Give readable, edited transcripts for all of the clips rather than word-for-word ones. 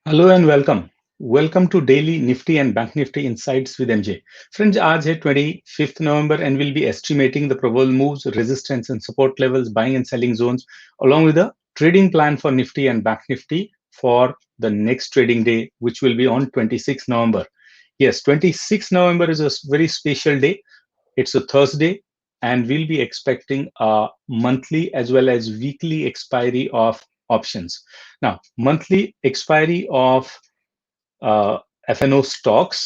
Hello and welcome welcome to daily Nifty and bank Nifty insights with MJ. Friends, आज है 25th November and we'll be estimating the probable moves, resistance and support levels, buying and selling zones, along with a trading plan for Nifty and Bank Nifty for the next trading day, which will be on 26th November. Yes, 26th November is a very special day. It's a Thursday, and we'll be expecting a monthly as well as weekly expiry of options. Now, monthly expiry of FNO stocks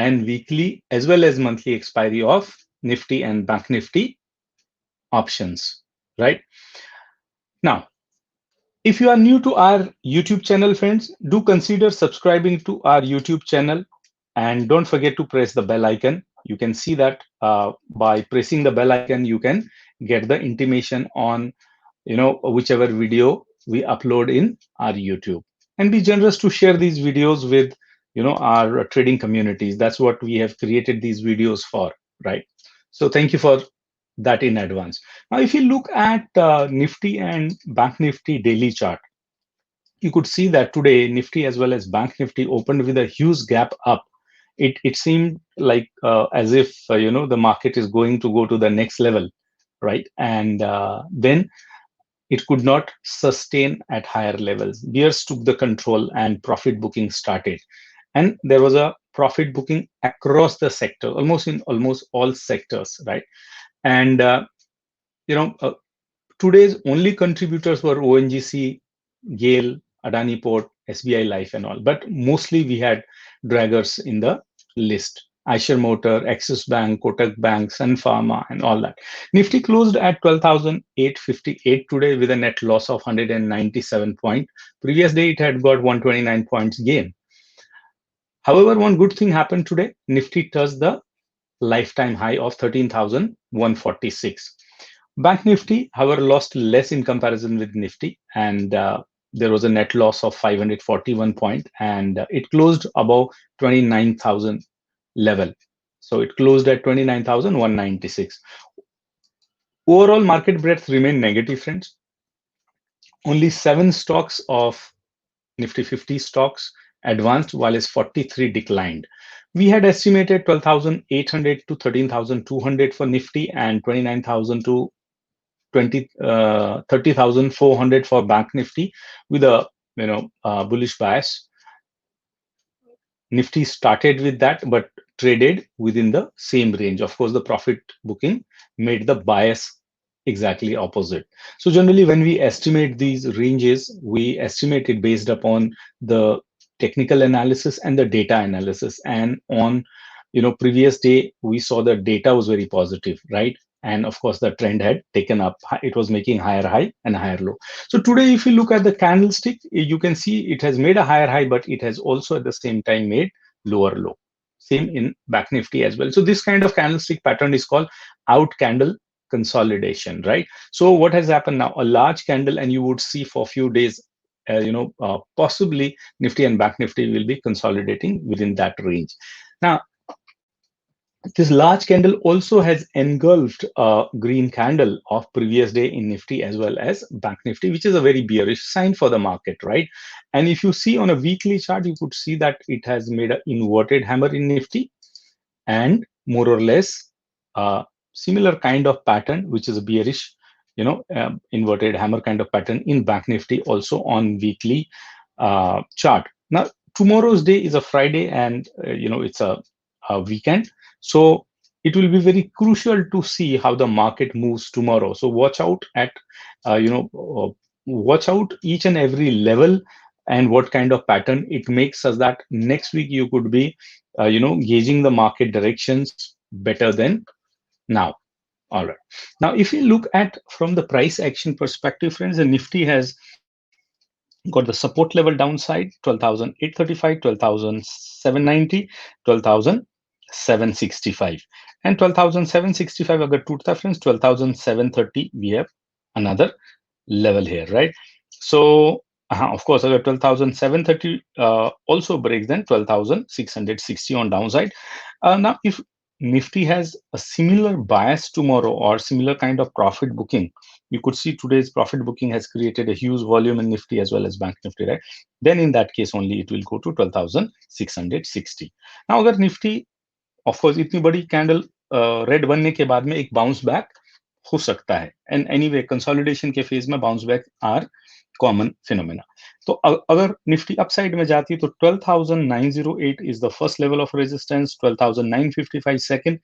and weekly as well as monthly expiry of Nifty and Bank Nifty options, right? Now, if you are new to our YouTube channel, friends, do consider subscribing to our YouTube channel and don't forget to press the bell icon. You can see that by pressing the bell icon, you can get the intimation on whichever video we upload in our YouTube, and be generous to share these videos with our trading communities. That's what we have created these videos for, right? So thank you for that in advance. Now if you look at Nifty and Bank Nifty daily chart, you could see that today Nifty as well as Bank Nifty opened with a huge gap up. It seemed like as if the market is going to go to the next level, right? And then it could not sustain at higher levels. Bears took the control and profit booking started. And there was a profit booking across the sector, almost in almost all sectors, right? And you know, uh, today's only contributors were ONGC, GAIL, Adani Port, SBI Life, and all. But mostly we had draggers in the list. Eicher Motor, Axis Bank, Kotak Bank, Sun Pharma, and all that. Nifty closed at 12,858 today with a net loss of 197 points. Previous day it had got 129 points gain. However, one good thing happened today. Nifty touched the lifetime high of 13,146. Bank Nifty, however, lost less in comparison with Nifty, and there was a net loss of 541 point, and it closed above 29,000 level. So it closed at 29,196. Overall market breadth remained negative, friends. Only 7 stocks of Nifty 50 stocks advanced, while 43 declined. We had estimated 12,800 to 13,200 for Nifty and 29,000 to 30,400 for Bank Nifty with a bullish bias. Nifty started with that, but traded within the same range. Of course, the profit booking made the bias exactly opposite. So generally, when we estimate these ranges, we estimate it based upon the technical analysis and the data analysis. And on previous day, we saw the data was very positive, right? And of course, the trend had taken up. It was making higher high and higher low. So today, if you look at the candlestick, you can see it has made a higher high, but it has also at the same time made lower low. Same in Back Nifty as well. So this kind of candlestick pattern is called out candle consolidation, right? So what has happened now? A large candle, and you would see for a few days, possibly Nifty and Back Nifty will be consolidating within that range. Now, this large candle also has engulfed a green candle of previous day in Nifty as well as Bank Nifty, which is a very bearish sign for the market, right? And if you see on a weekly chart, you could see that it has made an inverted hammer in Nifty and more or less a similar kind of pattern, which is a bearish, inverted hammer kind of pattern in Bank Nifty also on weekly chart. Now, tomorrow's day is a Friday, and it's a weekend. So it will be very crucial to see how the market moves tomorrow. So watch out at, watch out each and every level and what kind of pattern it makes, so that next week you could be, gauging the market directions better than now. All right. Now, if you look at from the price action perspective, friends, the Nifty has got the support level downside 12,835, 12,790, 12,765, and 12,765 agar toota friends, 12,730 we have another level here, right? So of course agar 12,730 also breaks, then 12,660 on downside. Now if Nifty has a similar bias tomorrow or similar kind of profit booking, you could see today's profit booking has created a huge volume in Nifty as well as Bank Nifty, right? Then in that case only it will go to 12,660. Now अगर Nifty of course इतनी बड़ी candle red बनने के बाद में एक bounce back हो सकता है, एंड एनीवे कंसोलिडेशन के फेज में bounce back are common phenomena. तो अगर निफ्टी अपसाइड में जाती है तो 12,908 is the first level of resistance, 12,955 second,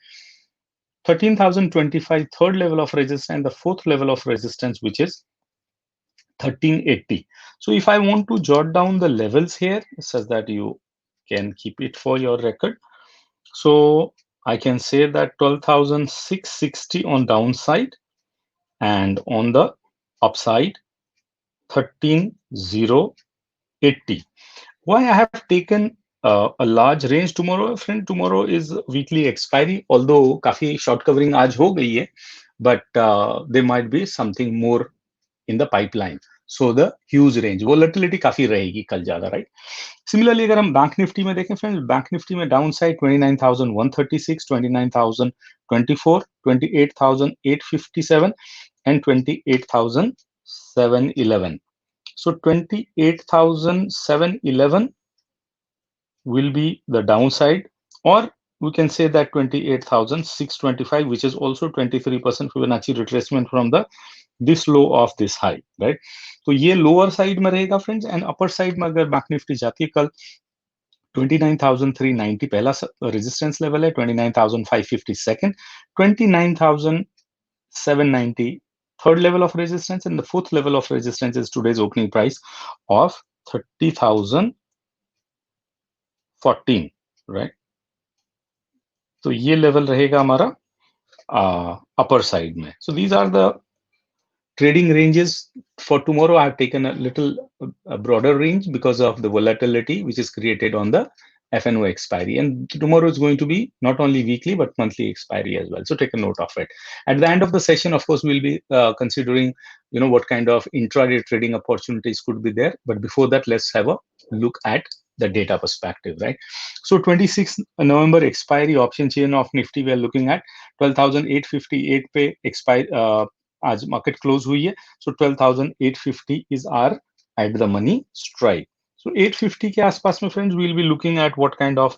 13,025 third level of resistance, and the fourth level of resistance, which is 1380. So if I want to jot down the levels here such that you can keep it for your record, so I can say that 12,660 on downside, and on the upside 13,080. Why I have taken a large range tomorrow, friend? Tomorrow is weekly expiry, although काफी short covering आज हो गई है, but there might be something more in the pipeline. So the huge range, volatility काफी रहेगी कल ज्यादा, right? Similarly, अगर हम बैंक निफ्टी में देखें फ्रेंड्स, बैंक निफ्टी में down side 29,136, 29,024, 28,857 and 28,711. So 28,711 will be the downside, or we can say that 28,625, which is also 23% Fibonacci retracement from the this low of this high, right? तो ये lower side में रहेगा friends, and upper side में अगर bank Nifty जाती है कल 29,390 पहला रेजिस्टेंस लेवल है, 29,550 second, 29,790 third level of resistance, and the fourth level of resistance is today's opening price of 30,014, right? तो ये लेवल रहेगा हमारा अपर साइड में. So these are the trading ranges for tomorrow. I have taken a little broader range because of the volatility which is created on the FNO expiry, and tomorrow is going to be not only weekly but monthly expiry as well, so take a note of it. At the end of the session, of course, we'll be considering what kind of intraday trading opportunities could be there, but before that let's have a look at the data perspective, right? So 26 November expiry option chain of Nifty we are looking at 12,858 पे expire आज market close हुई है, so 12,850 is are at the money strike. So 850 के आसपास में friends we'll be looking at what kind of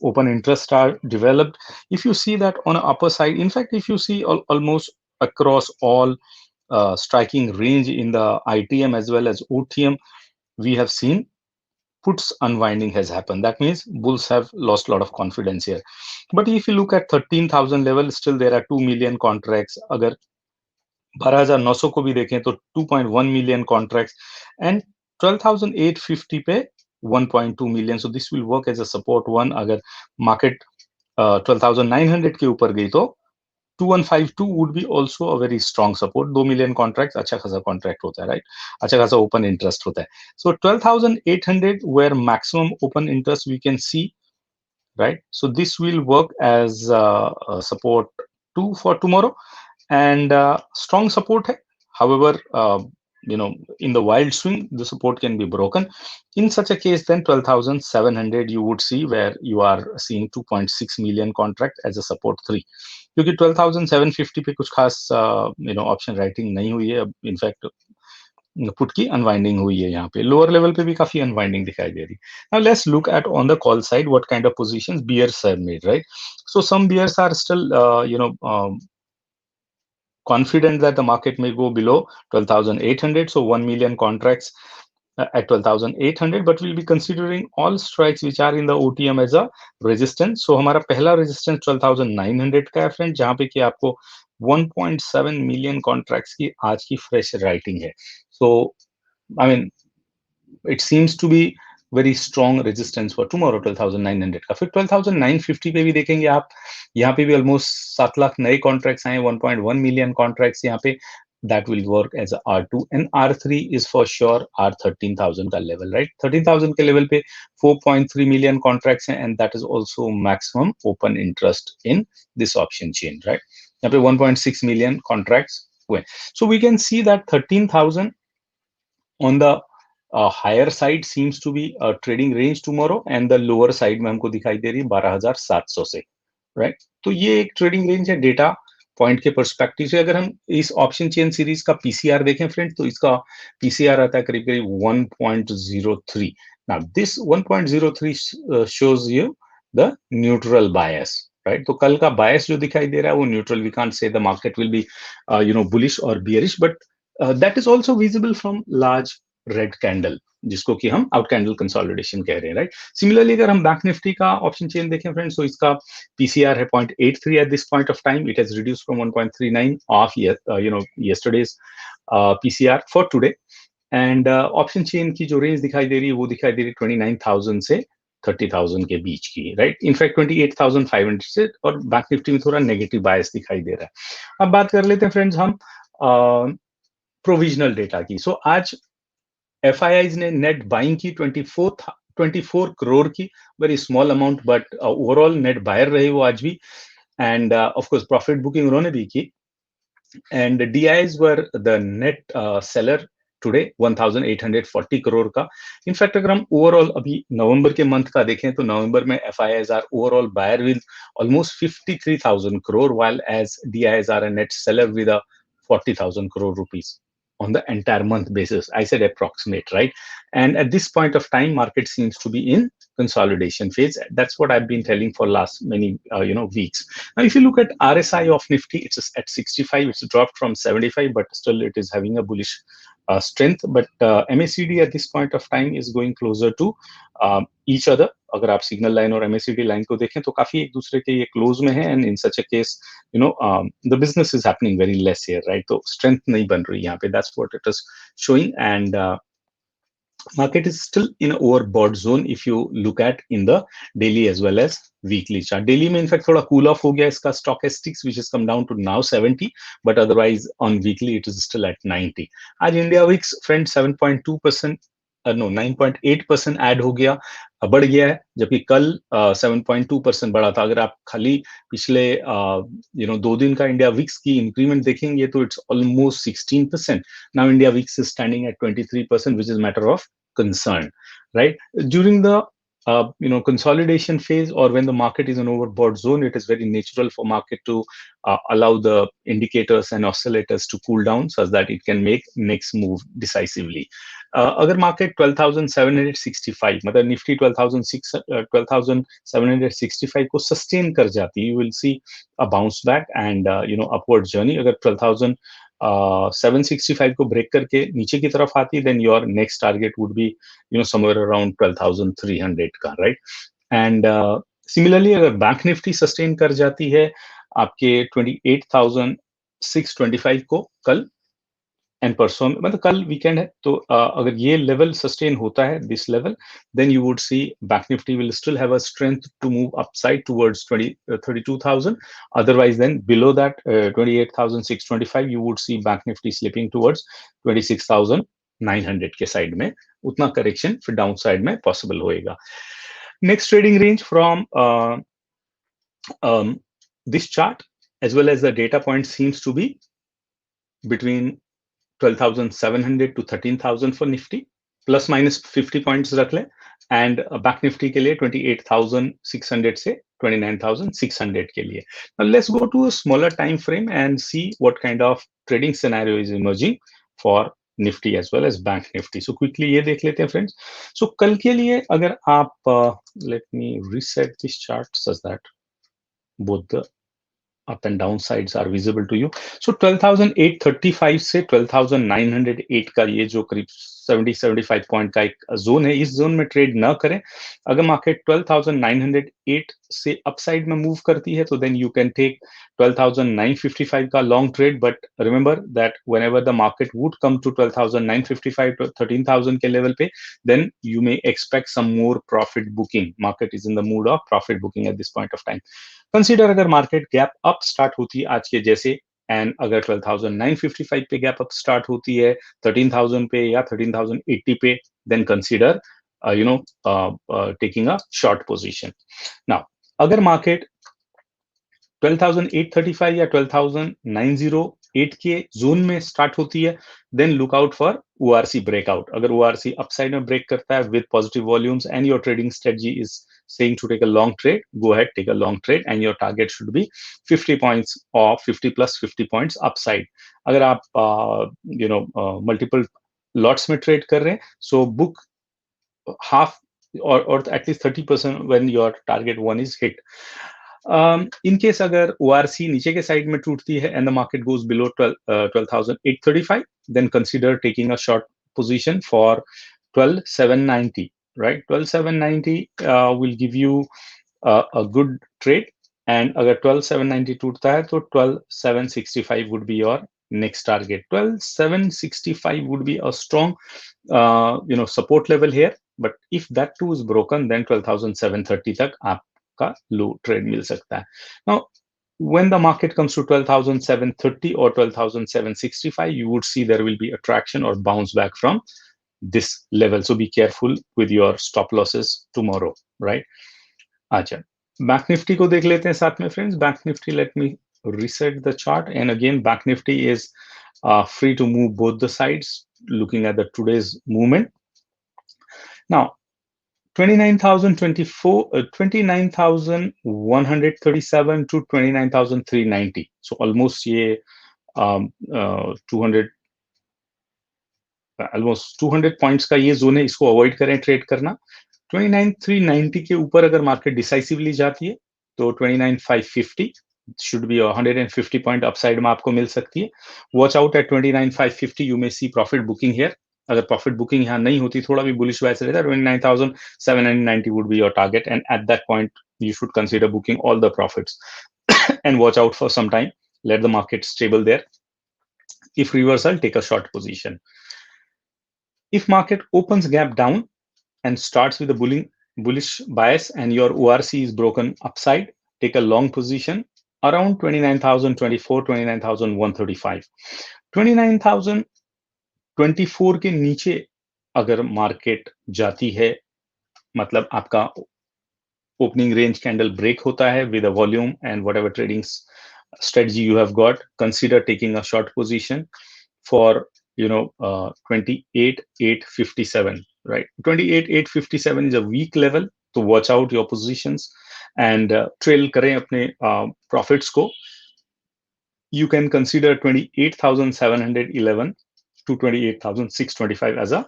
open interest are developed. If you see that on a upper side, in fact, if you see almost across all striking range in the ITM as well as OTM, we have seen puts unwinding has happened. That means bulls have lost a lot of confidence here. But if you look at 13,000 level, still there are 2 million contracts. अगर 12,900 को भी देखें तो 2.1 million contracts, and 12,850 पे 1.2 million. So this will work as a support one. अगर market 12,900 के ऊपर गई तो 2152 would be also a very strong support. 2 million contracts अच्छा खासा contract होता है, right? अच्छा खासा open interest होता है. So 12,800 where maximum open interest we can see, right? So this will work as a support 2 for tomorrow, and strong support hai. However, in the wild swing the support can be broken. In such a case, then 12,700 you would see where you are seeing 2.6 million contract as a support 3, क्योंकि 12,750 पे कुछ खास option writing नहीं हुई है. In fact put की unwinding हुई है, यहाँ पे लोअर लेवल पे भी काफी अनवाइंडिंग दिखाई दे रही. Now let's look at on the call side what kind of positions bears have made, right? So some bears are still confident that the market may go below 12,800, so 1 million contracts at 12,800, but we'll be considering all strikes which are in the OTM as a resistance. So हमारा पहला resistance 12,900 का है friend, जहाँ पे कि आपको 1.7 million contracts की आज की fresh writing है. So I mean, it seems to be very strong resistance for tomorrow 12,900 का. फिर 12,950 पे भी देखेंगे आप, यहाँ पे भी almost 7 लाख नए contracts आए, 1.1 million contracts यहाँ पे. That will work as a R2, and R3 is for sure R13,000 का level, right? 13,000 के level पे 4.3 million contracts हैं, and that is also maximum open interest in this option chain, right? यहाँ पे 1.6 million contracts हुए. So we can see that 13,000 on the higher side seems to be a trading range tomorrow, and the lower side में हमको दिखाई दे रही है 12,700 से, right. तो ये एक ट्रेडिंग रेंज है डेटा पॉइंट के पर्सपेक्टिव से। अगर हम इस ऑप्शन चेन सीरीज का पीसीआर देखें फ्रेंड, तो इसका पीसीआर आता है करीब करीब 1.03। Now this 1.03 shows you the neutral bias, right. तो कल का बायस जो दिखाई दे रहा है वो neutral, we can't say the market will be bullish और bearish, but that is also visible from large red candle, जिसको कि हम आउट कैंडल कंसोलिडेशन कह रहे हैं, राइट। सिमिलरली अगर हम बैंक निफ्टी का ऑप्शन चेन देखें फ्रेंड्स, तो इसका PCR है 0.83 at this point of time. It has reduced from 1.39 of yesterday's PCR for today. And option chain की जो रेंज दिखाई दे रही है वो दिखाई दे रही है 29,000 से 30,000 के बीच की, राइट। इनफैक्ट 28,500 से, और बैंक निफ्टी में थोड़ा नेगेटिव बायस दिखाई दे रहा है। अब बात कर लेते हैं फ्रेंड्स हम प्रोविजनल डेटा की। सो आज FIIs ने नेट बाइंग की 24 करोड़ की, very small amount, but overall net buyer रहे वो आज भी। And of course profit booking उन्होंने भी की। And DIs were the net seller today 1840 crore का। इनफैक्ट अगर हम ओवरऑल अभी नवंबर के मंथ का देखें, तो नवंबर में FIIs are overall buyer with almost 53,000 crore, while as DIs are a net seller with a 40,000 crore rupees on the entire month basis. I said approximate, right? And at this point of time, market seems to be in consolidation phase. That's what I've been telling for last many weeks. Now, if you look at RSI of Nifty, it's at 65. It's dropped from 75, but still it is having a bullish strength. But MACD at this point of time is going closer to each other. अगर आप signal line और MACD line को देखें तो काफी एक दूसरे के ये क्लोज में है, and in such a case the business is happening very less here, right. तो स्ट्रेंथ नहीं बन रही यहाँ पे, that's what it is showing. And market is still in overbought zone if you look at in the daily as well as weekly chart. Daily में in fact थोड़ा cool off हो गया इसका stochastics, which has come down to now 70, but otherwise on weekly it is still at 90. आज India Wix friend 7.2%, no 9.8% add हो गया, बढ़ गया है, जबकि कल 7.2% बढ़ा था। अगर आप खाली पिछले 2 दिन का इंडिया विक्स की इंक्रीमेंट देखेंगे तो it's almost 16%. Now India VIX is standing at 23%, which is matter of concern, right? During the consolidation phase, or when the market is in overbought zone, it is very natural for market to allow the indicators and oscillators to cool down so that it can make next move decisively. अगर market 12,765, मतलब निफ्टी 12,765 को sustain कर जाती, you will see a bounce back and upward journey. अगर 12,765 को break करके नीचे की तरफ आती, then your next target would be somewhere around 12,300 का, राइट। एंड सिमिलरली अगर बैंक निफ्टी सस्टेन कर जाती है आपके 28,625 को कल एंड परसों में, मतलब कल वीकेंड है, तो अगर ये लेवल सस्टेन होता है, this level, then you would see bank Nifty will still have a strength to move upside towards 32,000. Otherwise then below that 28,625 you would see bank Nifty slipping towards 26,900 के साइड में। उतना करेक्शन फिर डाउन साइड में possible होएगा। Next trading range from this chart as well as the data point seems to be between 12,700 to 13,000 for Nifty, plus minus 50 points रख लें, and back Nifty के लिए 28,600 से 29,600 के लिए. Now let's go to a smaller time frame and see what kind of trading scenario is emerging for Nifty as well as Bank Nifty. So quickly ये देख लेते हैं friends. So कल के लिए अगर आप let me reset this chart such that both the up and down sides are visible to you. So 12,835 से 12,908 का ये जो करीब 70-75 पॉइंट का एक जोन है, इस जोन में ट्रेड ना करें। अगर मार्केट 12,908 से अपसाइड में मूव करती है तो देन यू कैन टेक 12,955 का long trade, but remember that whenever the market would come to 12,955 to 13,000 के लेवल पे, then you may expect some more profit booking. Market is in the mood of profit booking at this point of time. Consider अगर market gap up start होती है आज के जैसे, and अगर 12,955 पे गैप अप स्टार्ट होती है 13,000 पे या 13,080 पे, then consider taking a short position. Now अगर मार्केट 12,835 या 12,908 के जोन में स्टार्ट होती है, then look out for ORC breakout. अगर ORC अपसाइड में ब्रेक करता है with positive volumes and your trading strategy is saying to take a long trade, go ahead, take a long trade, and your target should be 50 points or 50 plus 50 points upside. अगर आप multiple lots में trade कर रहे हैं, so book half or at least 30% when your target one is hit. In case अगर ORC नीचे के side में टूटती है and the market goes below 12,835, then consider taking a short position for 12,790, right? 12,790 will give you a good trade, and अगर 12,790 टूटता है तो 12,765 would be your next target. 12,765 would be a strong support level here, but if that too is broken, then 12,730 तक आपका low trade मिल सकता है. Now, when the market comes to 12,730 or 12,765, you would see there will be a traction or bounce back from this level. So be careful with your stop losses tomorrow, right? अच्छा, Bank Nifty को देख लेते हैं साथ में friends. Bank Nifty, let me reset the chart, and again Bank Nifty is free to move both the sides looking at the today's movement. Now 29,137 to 29,390, so almost ये 200 points का ये zone है, इसको अवॉइड करें trade करना. 29,390 के ऊपर अगर मार्केट डिसाइसिवली जाती है तो 29,550 should be 150 point upside में आपको मिल सकती है. Watch out at 29,550, you may see profit booking here. अगर प्रॉफिट बुकिंग यहाँ नहीं होती, थोड़ा भी बुलिश वाइज रहता, 29,790 would be your target, and at that point you should consider booking all the profits and watch out for some time, let the market stable there. If reversal, take a short position. If market opens gap down and starts with a bullish bias and your ORC is broken upside, take a long position around 29,024, 29,135. 29,024 के नीचे अगर market जाती है, मतलब आपका opening range candle break होता है with a volume and whatever trading strategy you have got, consider taking a short position for 28,857, right? 28,857 is a weak level, so watch out your positions and trail करें अपने profits को. You can consider 28,711 to 28,625 as a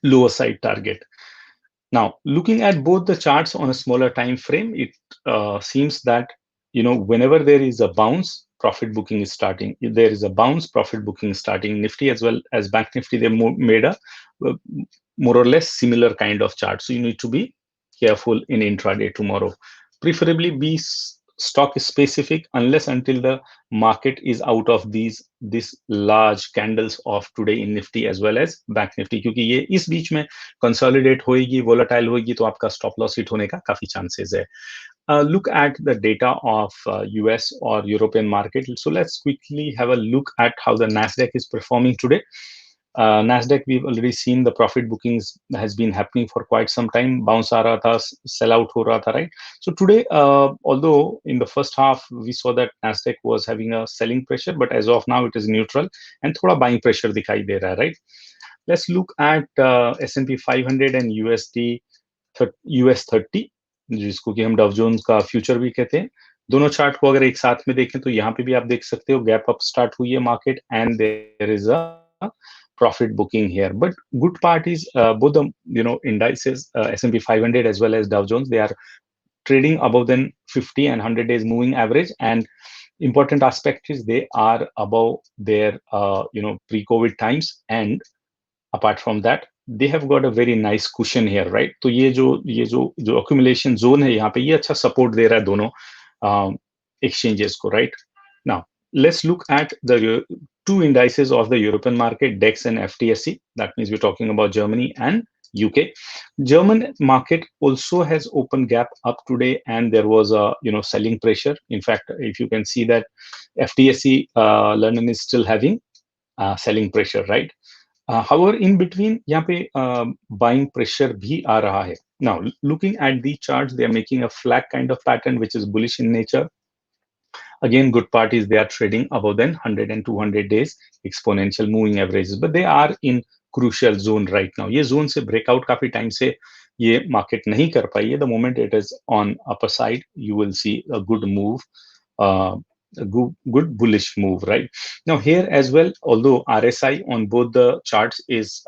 lower side target. Now, looking at both the charts on a smaller time frame, it seems that whenever there is a bounce, profit booking is starting. If there is a bounce, profit booking is starting. Nifty as well as Bank Nifty, they made a more or less similar kind of chart. So you need to be careful in intraday tomorrow. Preferably be stock specific unless until the market is out of these large candles of today in Nifty as well as Bank Nifty, क्योंकि ये इस बीच में consolidate होएगी, volatile होएगी, तो आपका stop loss hit होने का काफी chances है. Look at the data of US or European market. So let's quickly have a look at how the Nasdaq is performing today. Nasdaq, we've already seen the profit bookings has been happening for quite some time. Bounce आ रहा था, sell out हो रहा था, right? So today, although in the first half we saw that Nasdaq was having a selling pressure, but as of now it is neutral and थोड़ा buying pressure दिखाई दे रहा है, right? Let's look at S&P 500 and US 30, जिसको कि हम Dow Jones का future भी कहते हैं. दोनों चार्ट को अगर एक साथ में देखें तो यहाँ पे भी आप देख सकते हो गैप अप स्टार्ट हुई है market and there is a profit booking here. But good part is both the indices, S&P 500 as well as Dow Jones, they are trading above than 50 and 100 days moving average, and important aspect is they are above their pre-COVID times, and apart from that they have got a very nice cushion here, right? तो ये जो accumulation zone है यहाँ पे, ये अच्छा support दे रहा है दोनों exchanges को, right? Now let's look at the two indices of the European market, DAX and FTSE. That means we're talking about Germany and UK. German market also has opened gap up today, and there was a selling pressure. In fact, if you can see that FTSE London is still having selling pressure, right? However, in between यहाँ पे buying pressure भी आ रहा है. Now, looking at the charts, they are making a flag kind of pattern which is bullish in nature. Again, good part is they are trading above than 100 and 200 days exponential moving averages, but they are in crucial zone right now. ये zone से breakout काफी time से ये market नहीं कर पाई है. The moment it is on upper side, you will see a good move, good bullish move, right? Now here as well, although RSI on both the charts is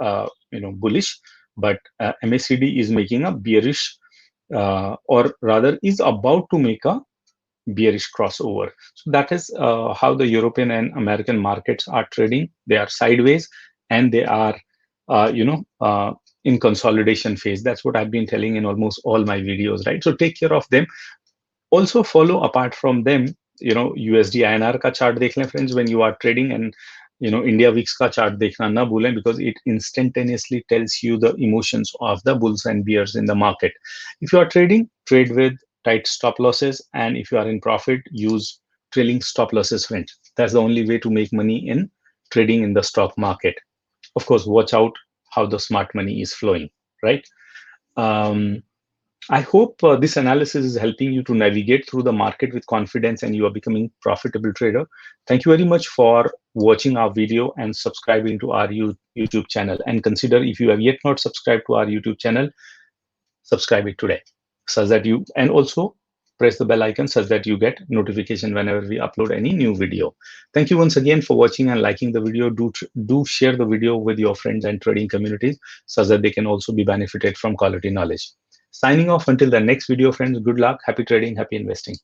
bullish, but MACD is making a bearish, or rather is about to make a bearish crossover. So that is how the European and American markets are trading. They are sideways, and they are in consolidation phase. That's what I've been telling in almost all my videos, right? So take care of them. Also follow, apart from them, USD INR का chart देख लें friends when you are trading, and India weeks का chart देखना ना भूलें, because it instantaneously tells you the emotions of the bulls and bears in the market. If you are trading, trade with tight stop losses, and if you are in profit, use trailing stop losses, friends. That's the only way to make money in trading in the stock market. Of course, watch out how the smart money is flowing, right? I hope this analysis is helping you to navigate through the market with confidence, and you are becoming profitable trader. Thank you very much for watching our video and subscribing to our YouTube channel. And consider, if you have yet not subscribed to our YouTube channel, subscribe it today, such that you, and also press the bell icon such that you get notification whenever we upload any new video. Thank you once again for watching and liking the video. Do share the video with your friends and trading communities, such that they can also be benefited from quality knowledge. Signing off until the next video, friends. Good luck, happy trading, happy investing.